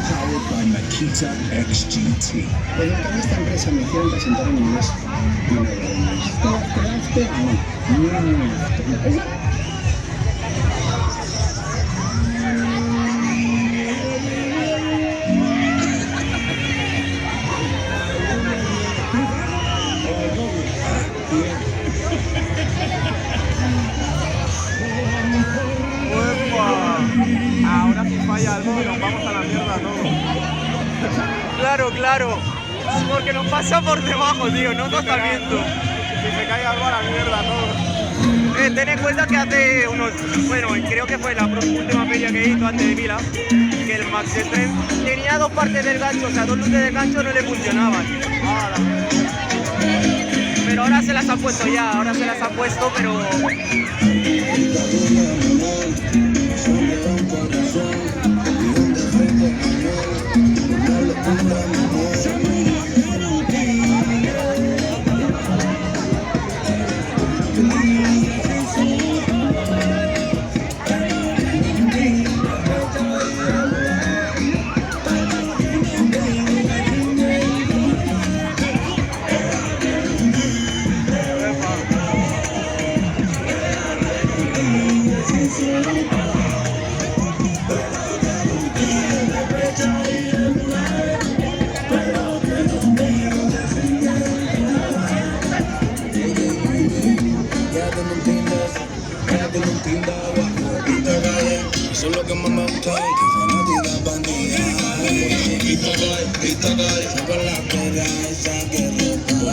Powered by Makita XGT. Pero en esta empresa me hicieron presentar en inglés y no hablo inglés. No. Ahora si falla algo nos vamos a la mierda todos. Claro. Porque nos pasa por debajo, tío, no nos está viendo. Si se cae algo a la mierda todos. Ten en cuenta que hace unos... Bueno, creo que fue la última feria que hizo antes de Mila, que el Max Strength tenía dos partes del gancho, o sea, dos luces del gancho no le funcionaban. Pero ahora se las ha puesto ya, pero... Eso es lo que más me gusta, que fanática bandida. Pista gay, siempre la pega esa que ropa.